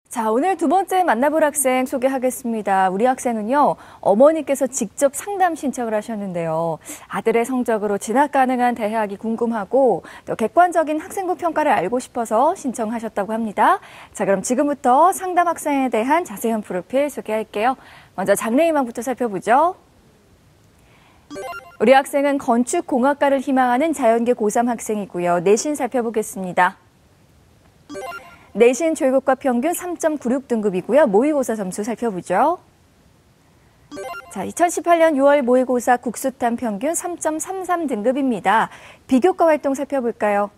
자, 오늘 두 번째 만나볼 학생 소개하겠습니다. 우리 학생은요, 어머니께서 직접 상담 신청을 하셨는데요. 아들의 성적으로 진학 가능한 대학이 궁금하고 또 객관적인 학생부 평가를 알고 싶어서 신청하셨다고 합니다. 자, 그럼 지금부터 상담 학생에 대한 자세한 프로필 소개할게요. 먼저 장래희망부터 살펴보죠. 우리 학생은 건축공학과를 희망하는 자연계 고3 학생이고요. 내신 살펴보겠습니다. 내신 조율과 평균 3.96등급이고요. 모의고사 점수 살펴보죠. 자, 2018년 6월 모의고사 국수탐 평균 3.33등급입니다. 비교과 활동 살펴볼까요?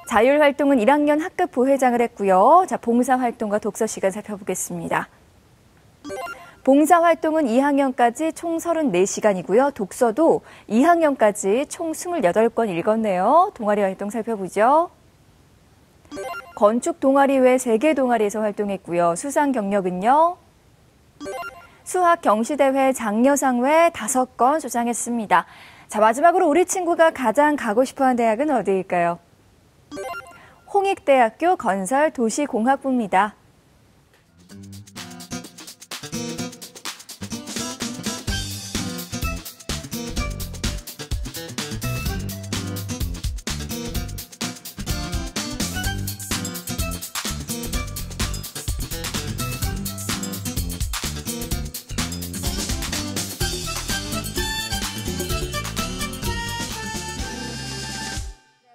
자율활동은 1학년 학급 부회장을 했고요. 자, 봉사활동과 독서시간 살펴보겠습니다. 봉사활동은 2학년까지 총 34시간이고요. 독서도 2학년까지 총 28권 읽었네요. 동아리 활동 살펴보죠. 건축 동아리 외 3개 동아리에서 활동했고요. 수상 경력은요. 수학 경시대회 장려상 외 5건 수상했습니다. 자, 마지막으로 우리 친구가 가장 가고 싶어하는 대학은 어디일까요? 홍익대학교 건설도시공학부입니다.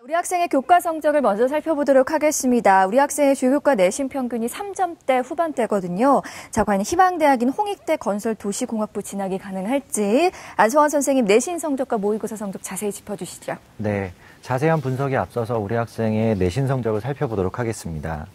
우리 학생의 교과 성적을 먼저 살펴보도록 하겠습니다. 우리 학생의 주교과 내신 평균이 3점대 후반대거든요. 자, 과연 희망대학인 홍익대 건설도시공학부 진학이 가능할지 안성환 선생님 내신 성적과 모의고사 성적 자세히 짚어주시죠. 네, 자세한 분석에 앞서서 우리 학생의 내신 성적을 살펴보도록 하겠습니다.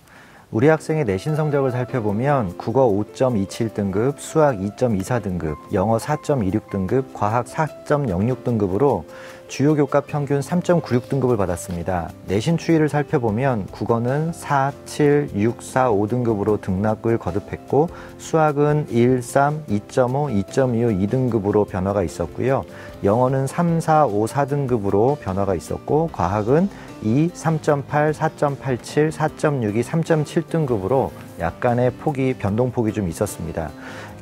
우리 학생의 내신 성적을 살펴보면 국어 5.27등급, 수학 2.24등급, 영어 4.26등급, 과학 4.06등급으로 주요 교과 평균 3.96등급을 받았습니다. 내신 추이를 살펴보면 국어는 4, 7, 6, 4, 5등급으로 등락을 거듭했고 수학은 1, 3, 2.5, 2.25, 2등급으로 변화가 있었고요. 영어는 3, 4, 5, 4등급으로 변화가 있었고 과학은 2, 3.8, 4.87, 4.62, 3.7등급으로 약간의 변동폭이 좀 있었습니다.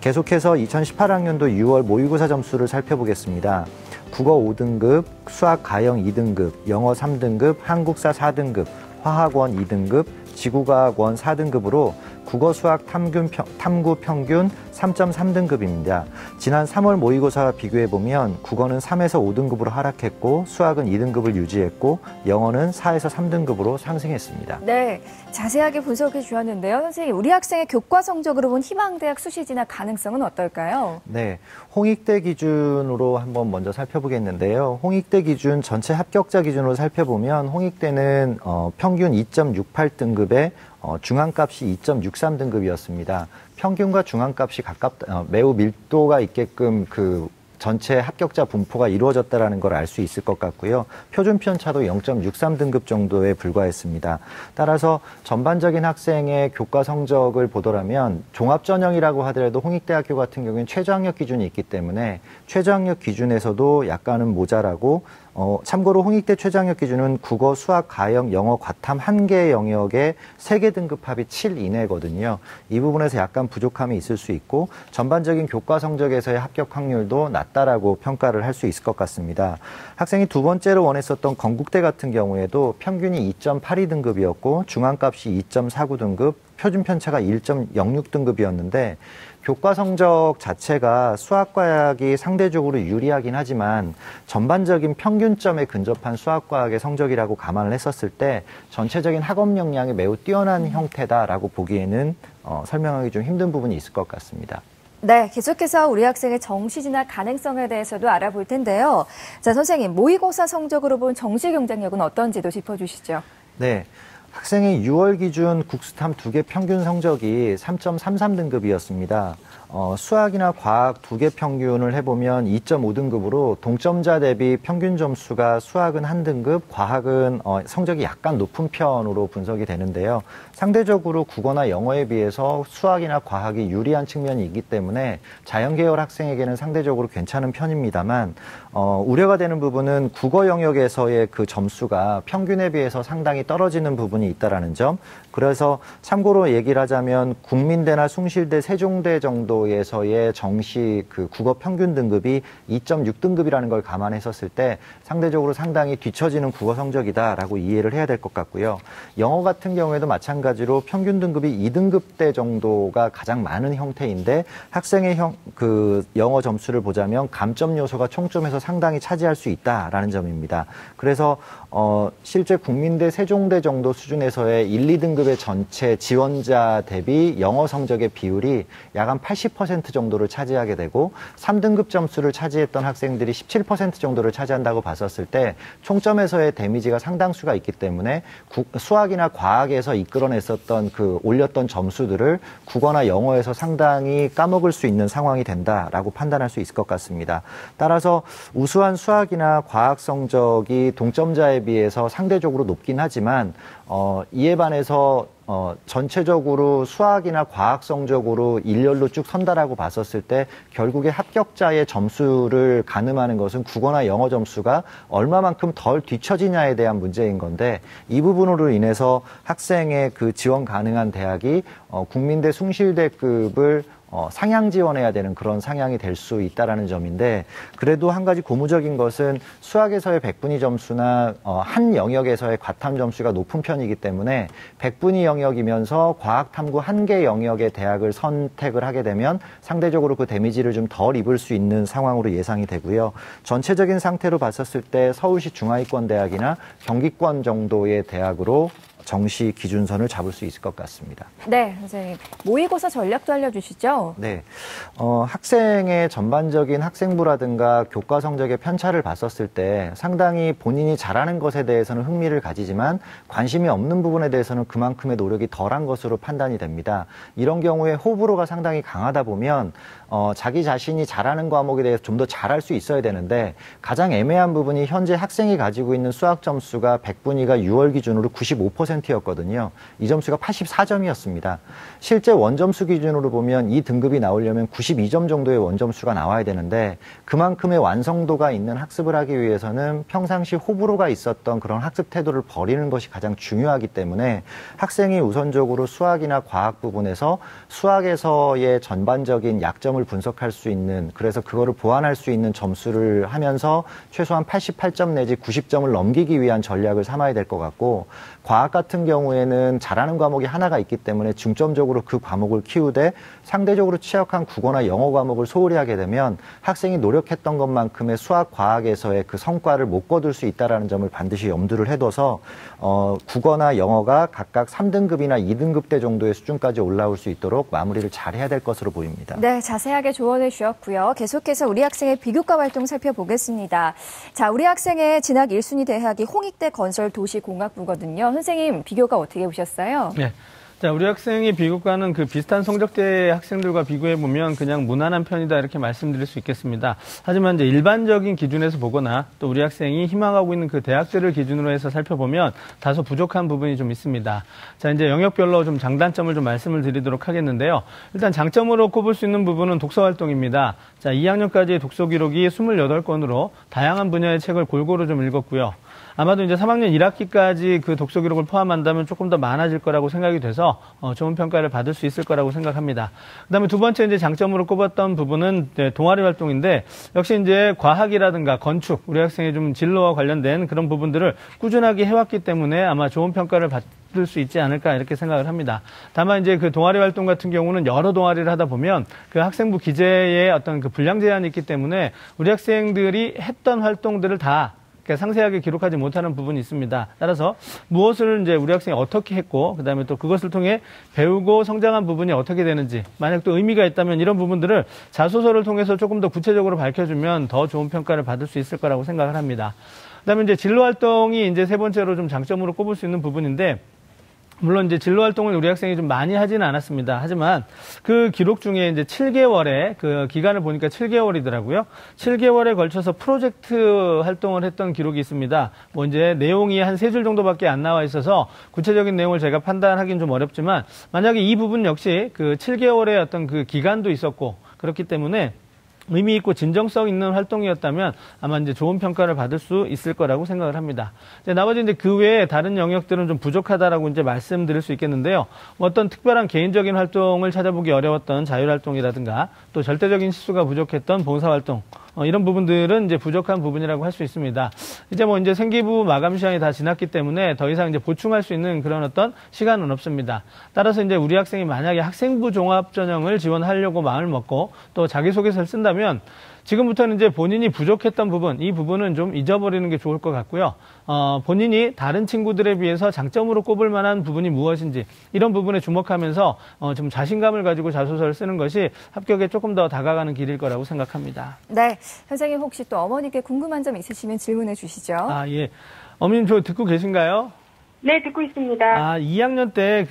계속해서 2018학년도 6월 모의고사 점수를 살펴보겠습니다. 국어 5등급, 수학 가형 2등급, 영어 3등급, 한국사 4등급, 화학원 2등급, 지구과학원 4등급으로 국어 수학 탐구 평균 3.3등급입니다. 지난 3월 모의고사와 비교해보면 국어는 3에서 5등급으로 하락했고 수학은 2등급을 유지했고 영어는 4에서 3등급으로 상승했습니다. 네, 자세하게 분석해 주셨는데요. 선생님, 우리 학생의 교과 성적으로 본 희망대학 수시 진학 가능성은 어떨까요? 네, 홍익대 기준으로 한번 먼저 살펴보겠는데요. 홍익대 기준 전체 합격자 기준으로 살펴보면 홍익대는 평균 2.68등급에 중앙값이 2.63등급이었습니다. 평균과 중앙값이 매우 밀도가 있게끔 그 전체 합격자 분포가 이루어졌다는 걸 알 수 있을 것 같고요. 표준 편차도 0.63등급 정도에 불과했습니다. 따라서 전반적인 학생의 교과 성적을 보더라면 종합전형이라고 하더라도 홍익대학교 같은 경우에는 최저학력 기준이 있기 때문에 최저학력 기준에서도 약간은 모자라고 참고로 홍익대 최저학력 기준은 국어, 수학, 가형, 영어, 과탐 1개 영역에 3개 등급 합이 7 이내거든요. 이 부분에서 약간 부족함이 있을 수 있고 전반적인 교과 성적에서의 합격 확률도 낮다라고 평가를 할 수 있을 것 같습니다. 학생이 두 번째로 원했었던 건국대 같은 경우에도 평균이 2.82등급이었고 중앙값이 2.49등급, 표준 편차가 1.06등급이었는데 교과 성적 자체가 수학과학이 상대적으로 유리하긴 하지만 전반적인 평균점에 근접한 수학과학의 성적이라고 감안을 했었을 때 전체적인 학업 역량이 매우 뛰어난 형태다라고 보기에는 설명하기 좀 힘든 부분이 있을 것 같습니다. 네, 계속해서 우리 학생의 정시 진학 가능성에 대해서도 알아볼 텐데요. 자, 선생님, 모의고사 성적으로 본 정시 경쟁력은 어떤지도 짚어주시죠. 네. 학생의 6월 기준 국수탐 2개 평균 성적이 3.33등급이었습니다. 수학이나 과학 2개 평균을 해보면 2.5등급으로 동점자 대비 평균 점수가 수학은 1등급, 과학은 성적이 약간 높은 편으로 분석이 되는데요. 상대적으로 국어나 영어에 비해서 수학이나 과학이 유리한 측면이 있기 때문에 자연계열 학생에게는 상대적으로 괜찮은 편입니다만 우려가 되는 부분은 국어 영역에서의 그 점수가 평균에 비해서 상당히 떨어지는 부분이 부분이 있다라는 점. 그래서 참고로 얘기를 하자면 국민대나 숭실대, 세종대 정도에서의 정시 그 국어 평균 등급이 2.6등급이라는 걸 감안했었을 때 상대적으로 상당히 뒤처지는 국어 성적이다라고 이해를 해야 될 것 같고요. 영어 같은 경우에도 마찬가지로 평균 등급이 2등급대 정도가 가장 많은 형태인데 학생의 그 영어 점수를 보자면 감점 요소가 총점에서 상당히 차지할 수 있다라는 점입니다. 그래서 실제 국민대, 세종대 정도 수준에서의 1, 2등급의 전체 지원자 대비 영어 성적의 비율이 약 한 80% 정도를 차지하게 되고 3등급 점수를 차지했던 학생들이 17% 정도를 차지한다고 봤었을 때 총점에서의 데미지가 상당수가 있기 때문에 수학이나 과학에서 이끌어냈었던 그 올렸던 점수들을 국어나 영어에서 상당히 까먹을 수 있는 상황이 된다라고 판단할 수 있을 것 같습니다. 따라서 우수한 수학이나 과학 성적이 동점자에 비해서 상대적으로 높긴 하지만 이에 반해서 전체적으로 수학이나 과학 성적으로 일렬로 쭉 선다라고 봤었을 때 결국에 합격자의 점수를 가늠하는 것은 국어나 영어 점수가 얼마만큼 덜 뒤처지냐에 대한 문제인 건데 이 부분으로 인해서 학생의 그 지원 가능한 대학이 국민대 숭실대급을 상향 지원해야 되는 그런 상향이 될 수 있다라는 점인데 그래도 한 가지 고무적인 것은 수학에서의 백분위 점수나 한 영역에서의 과탐 점수가 높은 편이기 때문에 백분위 영역이면서 과학 탐구 한 개 영역의 대학을 선택을 하게 되면 상대적으로 그 데미지를 좀 덜 입을 수 있는 상황으로 예상이 되고요. 전체적인 상태로 봤었을 때 서울시 중하위권 대학이나 경기권 정도의 대학으로 정시 기준선을 잡을 수 있을 것 같습니다. 네, 선생님. 모의고사 전략도 알려주시죠? 네. 학생의 전반적인 학생부라든가 교과 성적의 편차를 봤었을 때 상당히 본인이 잘하는 것에 대해서는 흥미를 가지지만 관심이 없는 부분에 대해서는 그만큼의 노력이 덜한 것으로 판단이 됩니다. 이런 경우에 호불호가 상당히 강하다 보면 자기 자신이 잘하는 과목에 대해서 좀 더 잘할 수 있어야 되는데 가장 애매한 부분이 현재 학생이 가지고 있는 수학 점수가 백분위가 6월 기준으로 95%였거든요. 이 점수가 84점이었습니다. 실제 원점수 기준으로 보면 이 등급이 나오려면 92점 정도의 원점수가 나와야 되는데 그만큼의 완성도가 있는 학습을 하기 위해서는 평상시 호불호가 있었던 그런 학습 태도를 버리는 것이 가장 중요하기 때문에 학생이 우선적으로 수학이나 과학 부분에서 수학에서의 전반적인 약점을 분석할 수 있는 그래서 그거를 보완할 수 있는 점수를 하면서 최소한 88점 내지 90점을 넘기기 위한 전략을 삼아야 될 것 같고 과학 같은 경우에는 잘하는 과목이 하나가 있기 때문에 중점적으로 그 과목을 키우되 상대적으로 취약한 국어나 영어 과목을 소홀히 하게 되면 학생이 노력했던 것만큼의 수학, 과학에서의 그 성과를 못 거둘 수 있다는 점을 반드시 염두를 해둬서 국어나 영어가 각각 3등급이나 2등급대 정도의 수준까지 올라올 수 있도록 마무리를 잘해야 될 것으로 보입니다. 네, 자세하게 조언해 주셨고요. 계속해서 우리 학생의 비교과 활동 살펴보겠습니다. 자, 우리 학생의 진학 1순위 대학이 홍익대 건설도시공학부거든요. 선생님, 비교과 어떻게 보셨어요? 네. 자, 우리 학생의 비교과는 그 비슷한 성적대의 학생들과 비교해보면 그냥 무난한 편이다 이렇게 말씀드릴 수 있겠습니다. 하지만 이제 일반적인 기준에서 보거나 또 우리 학생이 희망하고 있는 그 대학들을 기준으로 해서 살펴보면 다소 부족한 부분이 좀 있습니다. 자, 이제 영역별로 좀 장단점을 좀 말씀을 드리도록 하겠는데요. 일단 장점으로 꼽을 수 있는 부분은 독서 활동입니다. 자, 2학년까지의 독서 기록이 28권으로 다양한 분야의 책을 골고루 좀 읽었고요. 아마도 이제 3학년 1학기까지 그 독서 기록을 포함한다면 조금 더 많아질 거라고 생각이 돼서 좋은 평가를 받을 수 있을 거라고 생각합니다. 그다음에 두 번째 이제 장점으로 꼽았던 부분은 동아리 활동인데 역시 이제 과학이라든가 건축, 우리 학생의 좀 진로와 관련된 그런 부분들을 꾸준하게 해왔기 때문에 아마 좋은 평가를 받을 수 있지 않을까 이렇게 생각을 합니다. 다만 이제 그 동아리 활동 같은 경우는 여러 동아리를 하다 보면 그 학생부 기재에 어떤 그 분량 제한이 있기 때문에 우리 학생들이 했던 활동들을 다 상세하게 기록하지 못하는 부분이 있습니다. 따라서 무엇을 이제 우리 학생이 어떻게 했고, 그 다음에 또 그것을 통해 배우고 성장한 부분이 어떻게 되는지, 만약 또 의미가 있다면 이런 부분들을 자소서를 통해서 조금 더 구체적으로 밝혀주면 더 좋은 평가를 받을 수 있을 거라고 생각을 합니다. 그 다음에 이제 진로 활동이 이제 세 번째로 좀 장점으로 꼽을 수 있는 부분인데, 물론 이제 진로 활동을 우리 학생이 좀 많이 하지는 않았습니다. 하지만 그 기록 중에 이제 7개월의 그 기간을 보니까 7개월이더라고요. 7개월에 걸쳐서 프로젝트 활동을 했던 기록이 있습니다. 뭐 이제 내용이 한 3줄 정도밖에 안 나와 있어서 구체적인 내용을 제가 판단하기는 좀 어렵지만 만약에 이 부분 역시 그 7개월의 어떤 그 기간도 있었고 그렇기 때문에 의미 있고 진정성 있는 활동이었다면 아마 이제 좋은 평가를 받을 수 있을 거라고 생각을 합니다. 이제 나머지 이제 그 외에 다른 영역들은 좀 부족하다라고 이제 말씀드릴 수 있겠는데요. 뭐 어떤 특별한 개인적인 활동을 찾아보기 어려웠던 자율활동이라든가 또 절대적인 실수가 부족했던 봉사활동 이런 부분들은 이제 부족한 부분이라고 할 수 있습니다. 이제 뭐 이제 생기부 마감 시간이 다 지났기 때문에 더 이상 이제 보충할 수 있는 그런 어떤 시간은 없습니다. 따라서 이제 우리 학생이 만약에 학생부 종합 전형을 지원하려고 마음을 먹고 또 자기소개서를 쓴다면 지금부터는 이제 본인이 부족했던 부분, 이 부분은 좀 잊어버리는 게 좋을 것 같고요. 본인이 다른 친구들에 비해서 장점으로 꼽을 만한 부분이 무엇인지 이런 부분에 주목하면서 좀 자신감을 가지고 자소서를 쓰는 것이 합격에 조금 더 다가가는 길일 거라고 생각합니다. 네, 선생님 혹시 또 어머니께 궁금한 점 있으시면 질문해 주시죠. 아, 예. 어머님 저 듣고 계신가요? 네, 듣고 있습니다. 2학년 때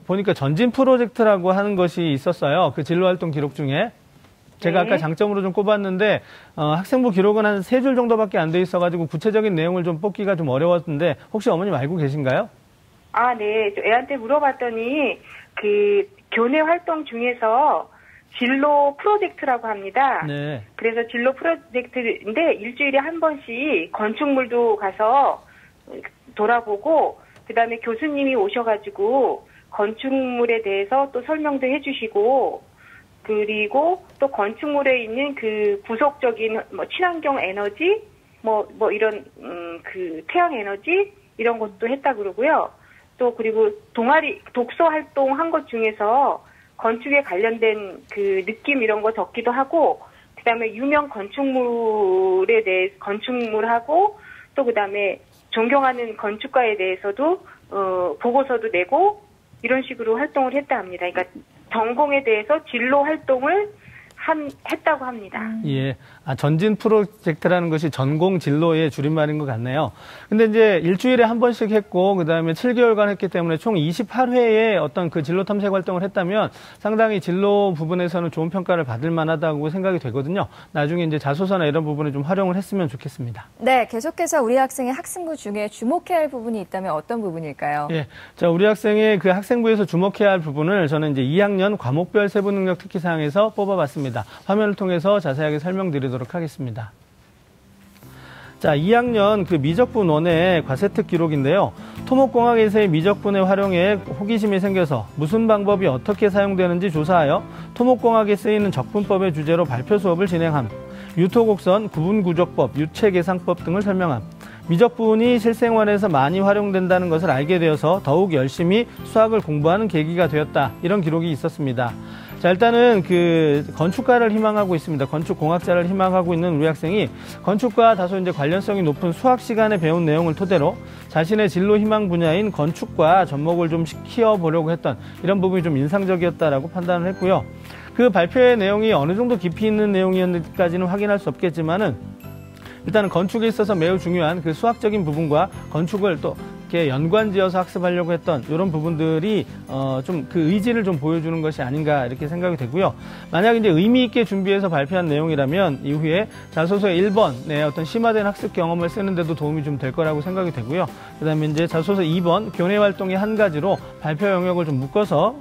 보니까 전진 프로젝트라고 하는 것이 있었어요. 그 진로활동 기록 중에. 제가 아까 장점으로 좀 꼽았는데 학생부 기록은 한 3줄 정도밖에 안 돼 있어가지고 구체적인 내용을 좀 뽑기가 좀 어려웠는데 혹시 어머님 알고 계신가요? 아, 네. 애한테 물어봤더니 그 교내 활동 중에서 진로 프로젝트라고 합니다. 네. 그래서 진로 프로젝트인데 일주일에 한 번씩 건축물도 가서 돌아보고 그다음에 교수님이 오셔가지고 건축물에 대해서 또 설명도 해주시고 그리고 또 건축물에 있는 그 구속적인 뭐 친환경 에너지 뭐 이런 그 태양 에너지 이런 것도 했다 그러고요. 또 그리고 동아리 독서 활동 한 것 중에서 건축에 관련된 그 느낌 이런 거 적기도 하고 그다음에 유명 건축물에 대해 건축물하고 또 그다음에 존경하는 건축가에 대해서도 보고서도 내고 이런 식으로 활동을 했다 합니다. 그러니까 전공에 대해서 진로 활동을 했다고 합니다. 예. 전진 프로젝트라는 것이 전공 진로의 줄임말인 것 같네요. 근데 이제 일주일에 한 번씩 했고, 그 다음에 7개월간 했기 때문에 총 28회의 어떤 그 진로 탐색 활동을 했다면 상당히 진로 부분에서는 좋은 평가를 받을 만하다고 생각이 되거든요. 나중에 이제 자소서나 이런 부분을 좀 활용을 했으면 좋겠습니다. 네. 계속해서 우리 학생의 학생부 중에 주목해야 할 부분이 있다면 어떤 부분일까요? 예. 자, 우리 학생의 그 학생부에서 주목해야 할 부분을 저는 이제 2학년 과목별 세부 능력 특기사항에서 뽑아봤습니다. 화면을 통해서 자세하게 설명드리도록 하겠습니다. 자, 2학년 그 미적분 원의 과세특 기록인데요. 토목공학에서의 미적분의 활용에 호기심이 생겨서 무슨 방법이 어떻게 사용되는지 조사하여 토목공학에 쓰이는 적분법의 주제로 발표 수업을 진행함. 유토곡선, 구분구족법, 유체계상법 등을 설명함. 미적분이 실생활에서 많이 활용된다는 것을 알게 되어서 더욱 열심히 수학을 공부하는 계기가 되었다. 이런 기록이 있었습니다. 자, 일단은 그 건축가를 희망하고 있습니다. 건축공학자를 희망하고 있는 우리 학생이 건축과 다소 이제 관련성이 높은 수학 시간에 배운 내용을 토대로 자신의 진로 희망 분야인 건축과 접목을 좀 시켜 보려고 했던 이런 부분이 좀 인상적이었다라고 판단을 했고요. 그 발표의 내용이 어느 정도 깊이 있는 내용이었는지까지는 확인할 수 없겠지만은 일단은 건축에 있어서 매우 중요한 그 수학적인 부분과 건축을 또 이렇게 연관지어서 학습하려고 했던 이런 부분들이 좀 그 의지를 좀 보여주는 것이 아닌가 이렇게 생각이 되고요. 만약 이제 의미 있게 준비해서 발표한 내용이라면 이후에 자소서 1번의 어떤 심화된 학습 경험을 쓰는데도 도움이 좀 될 거라고 생각이 되고요. 그다음에 이제 자소서 2번 교내 활동의 한 가지로 발표 영역을 좀 묶어서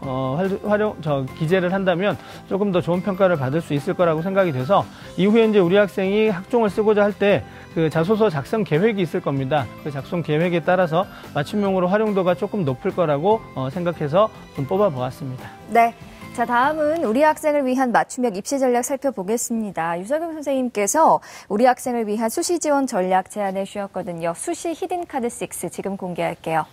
기재를 한다면 조금 더 좋은 평가를 받을 수 있을 거라고 생각이 돼서 이후에 이제 우리 학생이 학종을 쓰고자 할 때 그 자소서 작성 계획이 있을 겁니다. 그 작성 계획에 따라서 맞춤형으로 활용도가 조금 높을 거라고 생각해서 좀 뽑아보았습니다. 네. 자, 다음은 우리 학생을 위한 맞춤형 입시 전략 살펴보겠습니다. 유석영 선생님께서 우리 학생을 위한 수시 지원 전략 제안해 주셨거든요. 수시 히든카드 6 지금 공개할게요.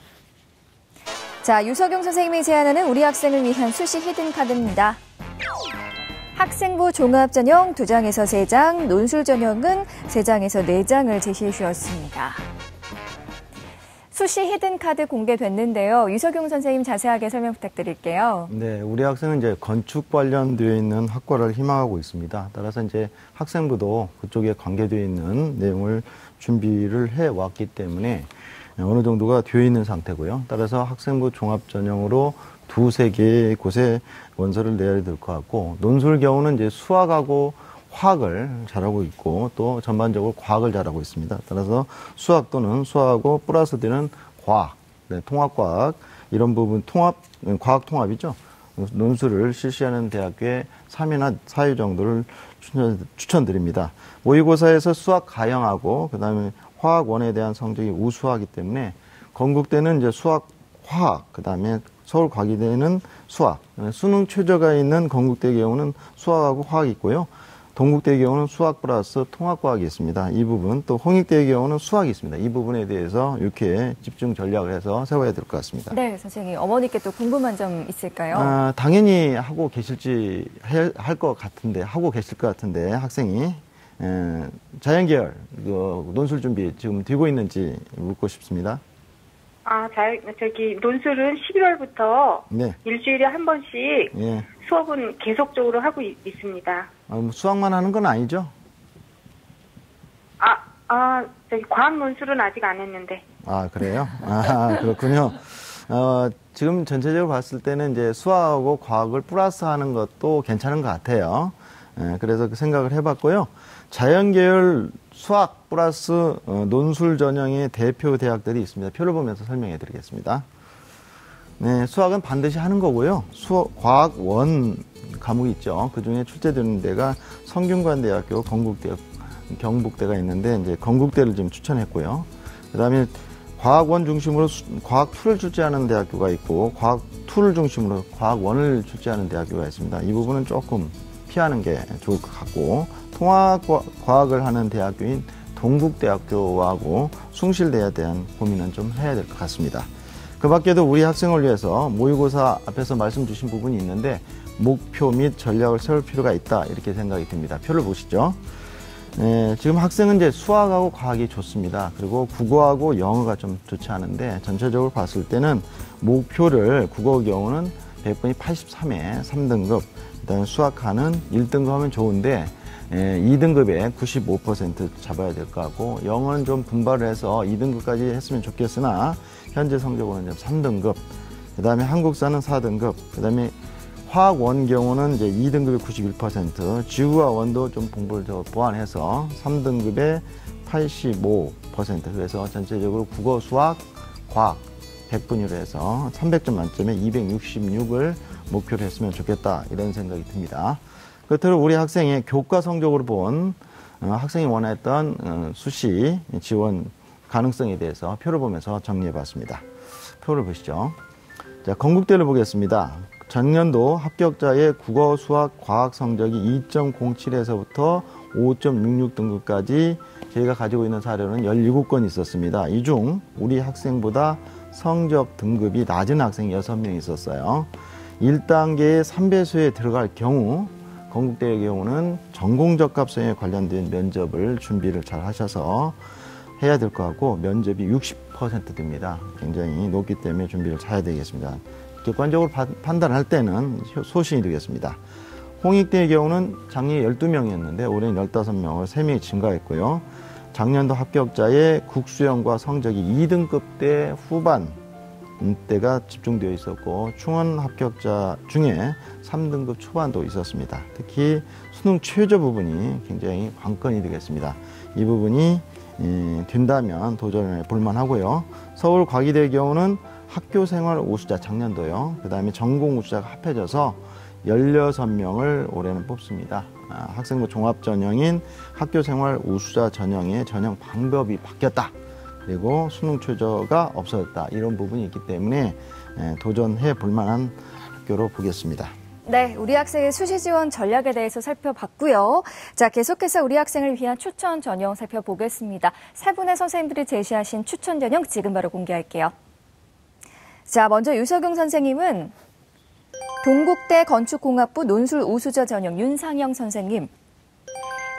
자, 유석영 선생님이 제안하는 우리 학생을 위한 수시 히든카드입니다. 학생부 종합 전형 2장에서 3장, 논술 전형은 3장에서 4장을 제시해 주었습니다. 수시 히든카드 공개됐는데요. 유석용 선생님 자세하게 설명 부탁드릴게요. 네, 우리 학생은 이제 건축 관련되어 있는 학과를 희망하고 있습니다. 따라서 이제 학생부도 그쪽에 관계되어 있는 내용을 준비를 해왔기 때문에 어느 정도가 되어 있는 상태고요. 따라서 학생부 종합 전형으로 2-3개의 곳에 원서를 내야 될 것 같고, 논술 경우는 이제 수학하고 화학을 잘하고 있고 또 전반적으로 과학을 잘하고 있습니다. 따라서 수학 또는 수학하고 플러스 되는 과학, 네, 통합과학 이런 부분 과학 통합이죠. 논술을 실시하는 대학교에 3위나 4위 정도를 추천드립니다. 모의고사에서 수학 가형하고 그다음에 화학 원에 대한 성적이 우수하기 때문에 건국대는 이제 수학, 화학, 그다음에 서울과기대는 수학, 수능 최저가 있는 건국대의 경우는 수학하고 화학이 있고요. 동국대의 경우는 수학 플러스 통합과학이 있습니다. 이 부분, 또 홍익대의 경우는 수학이 있습니다. 이 부분에 대해서 이렇게 집중 전략을 해서 세워야 될 것 같습니다. 네, 선생님. 어머니께 또 궁금한 점 있을까요? 당연히 하고 계실지 할 것 같은데, 하고 계실 것 같은데, 학생이. 자연계열, 논술 준비 지금 되고 있는지 묻고 싶습니다. 논술은 11월부터 네. 일주일에 한 번씩 예. 수업은 계속적으로 하고 있습니다. 수학만 하는 건 아니죠? 과학 논술은 아직 안 했는데. 그래요? 그렇군요. 지금 전체적으로 봤을 때는 이제 수학하고 과학을 플러스 하는 것도 괜찮은 것 같아요. 그래서 그 생각을 해봤고요. 자연계열 수학 플러스 논술 전형의 대표 대학들이 있습니다. 표를 보면서 설명해 드리겠습니다. 네, 수학은 반드시 하는 거고요. 과학 원 과목이 있죠. 그 중에 출제되는 데가 성균관대학교, 건국대, 경북대가 있는데 이제 건국대를 지금 추천했고요. 그다음에 과학원 중심으로 과학 2를 출제하는 대학교가 있고 과학 2를 중심으로 과학 1을 출제하는 대학교가 있습니다. 이 부분은 조금 피하는 게 좋을 것 같고 통합과학을 하는 대학교인 동국대학교하고 숭실대에 대한 고민은 좀 해야 될 것 같습니다. 그 밖에도 우리 학생을 위해서 모의고사 앞에서 말씀 주신 부분이 있는데 목표 및 전략을 세울 필요가 있다 이렇게 생각이 듭니다. 표를 보시죠. 지금 학생은 이제 수학하고 과학이 좋습니다. 그리고 국어하고 영어가 좀 좋지 않은데 전체적으로 봤을 때는 목표를 국어 경우는 100분이 83에 3등급, 그다음에 수학하는 1등급 하면 좋은데 2등급에 95% 잡아야 될 것 같고 영어는 좀 분발을 해서 2등급까지 했으면 좋겠으나 현재 성적으로는 3등급, 그다음에 한국사는 4등급, 그다음에 화학원 경우는 이제 2등급에 91%, 지구와 원도 좀 공부를 더 보완해서 3등급에 85%, 그래서 전체적으로 국어, 수학, 과학 100분위로 해서 300점 만점에 266을 목표로 했으면 좋겠다 이런 생각이 듭니다. 그렇다면 우리 학생의 교과 성적으로 본 학생이 원했던 수시 지원 가능성에 대해서 표를 보면서 정리해 봤습니다. 표를 보시죠. 자, 건국대를 보겠습니다. 전년도 합격자의 국어, 수학, 과학 성적이 2.07에서부터 5.66 등급까지 저희가 가지고 있는 사례로는 17건 있었습니다. 이 중 우리 학생보다 성적 등급이 낮은 학생이 6명 있었어요. 1단계의 3배수에 들어갈 경우 건국대의 경우는 전공적합성에 관련된 면접을 준비를 잘 하셔서 해야 될 것 같고 면접이 60% 됩니다. 굉장히 높기 때문에 준비를 잘해야 되겠습니다. 객관적으로 판단할 때는 소신이 되겠습니다. 홍익대의 경우는 작년에 12명이었는데 올해는 15명으로 3명이 증가했고요. 작년도 합격자의 국수형과 성적이 2등급대 후반 때가 집중되어 있었고 충원 합격자 중에 3등급 초반도 있었습니다. 특히 수능 최저 부분이 굉장히 관건이 되겠습니다. 이 부분이 된다면 도전해 볼만하고요. 서울과기대의 경우는 학교생활 우수자 작년도요. 그 다음에 전공 우수자가 합해져서 16명을 올해는 뽑습니다. 학생부 종합전형인 학교생활 우수자 전형의 전형 방법이 바뀌었다. 그리고 수능 최저가 없어졌다. 이런 부분이 있기 때문에 도전해 볼 만한 학교로 보겠습니다. 네, 우리 학생의 수시 지원 전략에 대해서 살펴봤고요. 자, 계속해서 우리 학생을 위한 추천 전형 살펴보겠습니다. 세 분의 선생님들이 제시하신 추천 전형 지금 바로 공개할게요. 자, 먼저 유석용 선생님은 동국대 건축공학부 논술 우수자 전형 윤상영 선생님,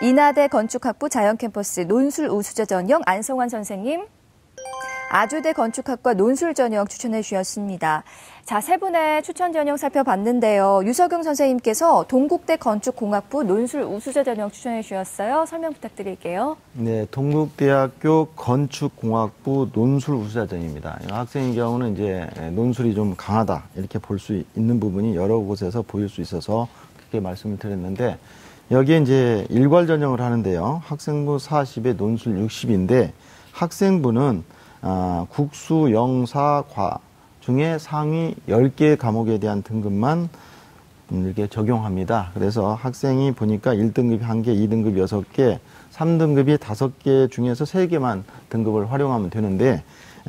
인하대 건축학부 자연캠퍼스 논술 우수자 전형 안성환 선생님, 아주대 건축학과 논술 전형 추천해 주셨습니다. 자, 세 분의 추천 전형 살펴봤는데요. 유석용 선생님께서 동국대 건축공학부 논술 우수자 전형 추천해 주셨어요. 설명 부탁드릴게요. 네, 동국대학교 건축공학부 논술 우수자 전형입니다. 학생의 경우는 이제 논술이 좀 강하다 이렇게 볼 수 있는 부분이 여러 곳에서 보일 수 있어서 그렇게 말씀을 드렸는데 여기에 이제 일괄 전형을 하는데요. 학생부 40에 논술 60인데 학생부는 국수, 영사, 중에 상위 10개 과목에 대한 등급만 이렇게 적용합니다. 그래서 학생이 보니까 1등급이 1개, 2등급 6개, 3등급이 5개 중에서 3개만 등급을 활용하면 되는데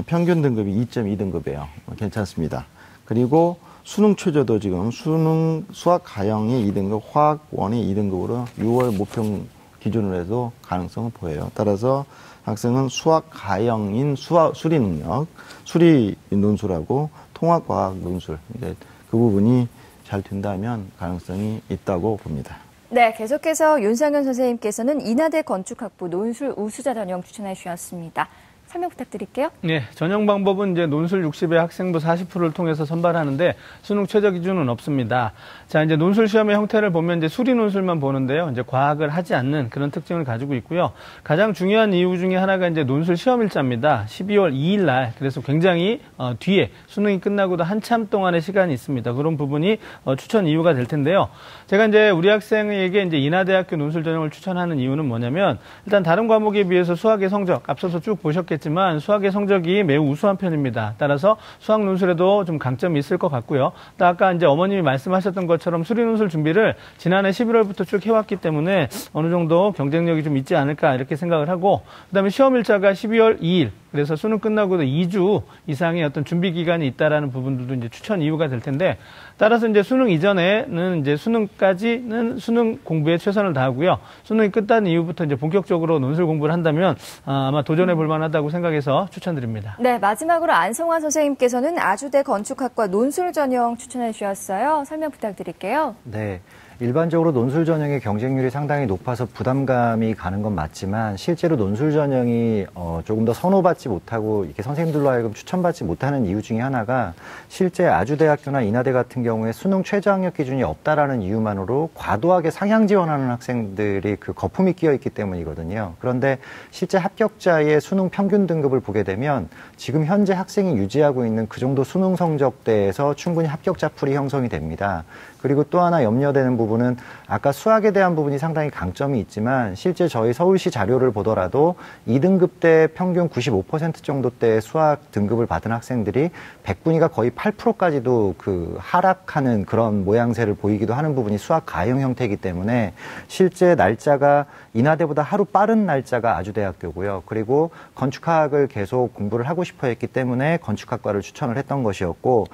평균 등급이 2.2등급이에요. 괜찮습니다. 그리고 수능 최저도 지금 수학 가형이 2등급, 화학 1이 2등급으로 6월 모평 기준으로 해도 가능성을 보여요. 따라서 학생은 수학 가형인 수리 능력, 수리 논술하고 통합과학 논술, 그 부분이 잘 된다면 가능성이 있다고 봅니다. 네, 계속해서 윤상현 선생님께서는 인하대 건축학부 논술 우수자 전형 추천해 주셨습니다. 설명 부탁드릴게요. 네, 전형 방법은 이제 논술 60에 학생부 40%를 통해서 선발하는데 수능 최저 기준은 없습니다. 자, 이제 논술 시험의 형태를 보면 이제 수리 논술만 보는데요. 이제 과학을 하지 않는 그런 특징을 가지고 있고요. 가장 중요한 이유 중에 하나가 이제 논술 시험 일자입니다. 12월 2일 날. 그래서 굉장히 뒤에 수능이 끝나고도 한참 동안의 시간이 있습니다. 그런 부분이 추천 이유가 될 텐데요. 제가 이제 우리 학생에게 이제 인하대학교 논술 전형을 추천하는 이유는 뭐냐면 일단 다른 과목에 비해서 수학의 성적 앞서서 쭉 보셨겠지만 수학의 성적이 매우 우수한 편입니다. 따라서 수학 논술에도 좀 강점이 있을 것 같고요. 또 아까 이제 어머님이 말씀하셨던 것처럼 수리 논술 준비를 지난해 11월부터 쭉 해왔기 때문에 어느 정도 경쟁력이 좀 있지 않을까 이렇게 생각을 하고 그다음에 시험 일자가 12월 2일 그래서 수능 끝나고도 2주 이상의 어떤 준비 기간이 있다라는 부분들도 이제 추천 이유가 될 텐데 따라서 이제 수능 이전에는 이제 수능까지는 수능 공부에 최선을 다하고요. 수능이 끝난 이후부터 이제 본격적으로 논술 공부를 한다면 아마 도전해 볼 만하다고 생각해서 추천드립니다. 네, 마지막으로 안성환 선생님께서는 아주대 건축학과 논술 전형 추천해 주셨어요. 설명 부탁드릴게요. 네. 일반적으로 논술 전형의 경쟁률이 상당히 높아서 부담감이 가는 건 맞지만 실제로 논술 전형이 조금 더 선호받지 못하고 이렇게 선생님들로 하여금 추천받지 못하는 이유 중에 하나가 실제 아주대학교나 인하대 같은 경우에 수능 최저학력 기준이 없다라는 이유만으로 과도하게 상향 지원하는 학생들이 그 거품이 끼어 있기 때문이거든요. 그런데 실제 합격자의 수능 평균 등급을 보게 되면 지금 현재 학생이 유지하고 있는 그 정도 수능 성적대에서 충분히 합격자 풀이 형성이 됩니다. 그리고 또 하나 염려되는 부분은 아까 수학에 대한 부분이 상당히 강점이 있지만 실제 저희 서울시 자료를 보더라도 2등급 때 평균 95% 정도대 수학 등급을 받은 학생들이 100분위가 거의 8%까지도 그 하락하는 그런 모양새를 보이기도 하는 부분이 수학 가형 형태이기 때문에 실제 날짜가 인하대보다 하루 빠른 날짜가 아주대학교고요. 그리고 건축학을 계속 공부를 하고 싶어 했기 때문에 건축학과를 추천을 했던 것이었고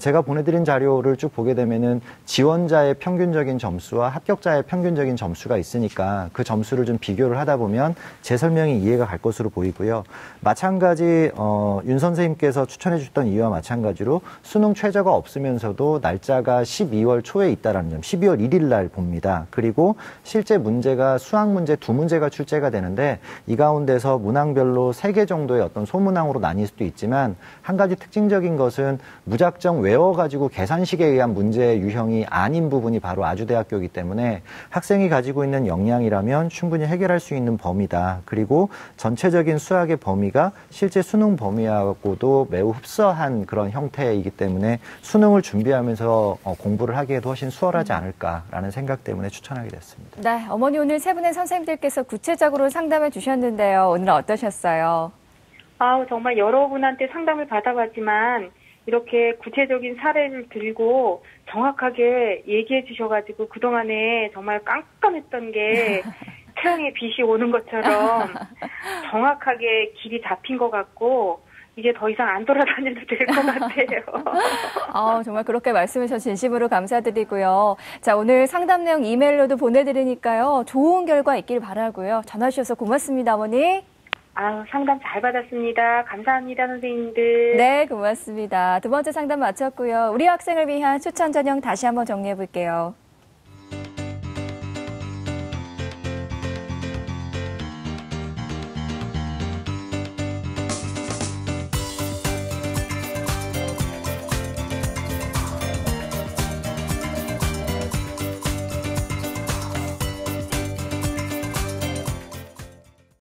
제가 보내드린 자료를 쭉 보게 되면은 지원자의 평균적인 점수와 합격자의 평균적인 점수가 있으니까 그 점수를 좀 비교를 하다 보면 제 설명이 이해가 갈 것으로 보이고요. 마찬가지 윤 선생님께서 추천해 주셨던 이유와 마찬가지로 수능 최저가 없으면서도 날짜가 12월 초에 있다라는 점, 12월 1일 날 봅니다. 그리고 실제 문제가 수학 문제 2문제가 출제가 되는데 이 가운데서 문항별로 3개 정도의 어떤 소문항으로 나뉠 수도 있지만 한 가지 특징적인 것은 무작정 외워가지고 계산식에 의한 문제의 유형이 아닌 부분이 바로 아주대학교이기 때문에 학생이 가지고 있는 역량이라면 충분히 해결할 수 있는 범위다. 그리고 전체적인 수학의 범위가 실제 수능 범위하고도 매우 흡사한 그런 형태이기 때문에 수능을 준비하면서 공부를 하기에도 훨씬 수월하지 않을까라는 생각 때문에 추천하게 됐습니다. 네, 어머니 오늘 세 분의 선생님들께서 구체적으로 상담해 주셨는데요. 오늘은 어떠셨어요? 정말 여러분한테 상담을 받아봤지만 이렇게 구체적인 사례를 들고 정확하게 얘기해 주셔가지고 그동안에 정말 깜깜했던 게 태양의 빛이 오는 것처럼 정확하게 길이 잡힌 것 같고 이제 더 이상 안 돌아다녀도 될 것 같아요. 정말 그렇게 말씀해 주셔서 진심으로 감사드리고요. 자, 오늘 상담 내용 이메일로도 보내드리니까요. 좋은 결과 있길 바라고요. 전화 주셔서 고맙습니다, 어머니. 상담 잘 받았습니다. 감사합니다, 선생님들. 네, 고맙습니다. 두 번째 상담 마쳤고요. 우리 학생을 위한 추천 전형 다시 한번 정리해 볼게요.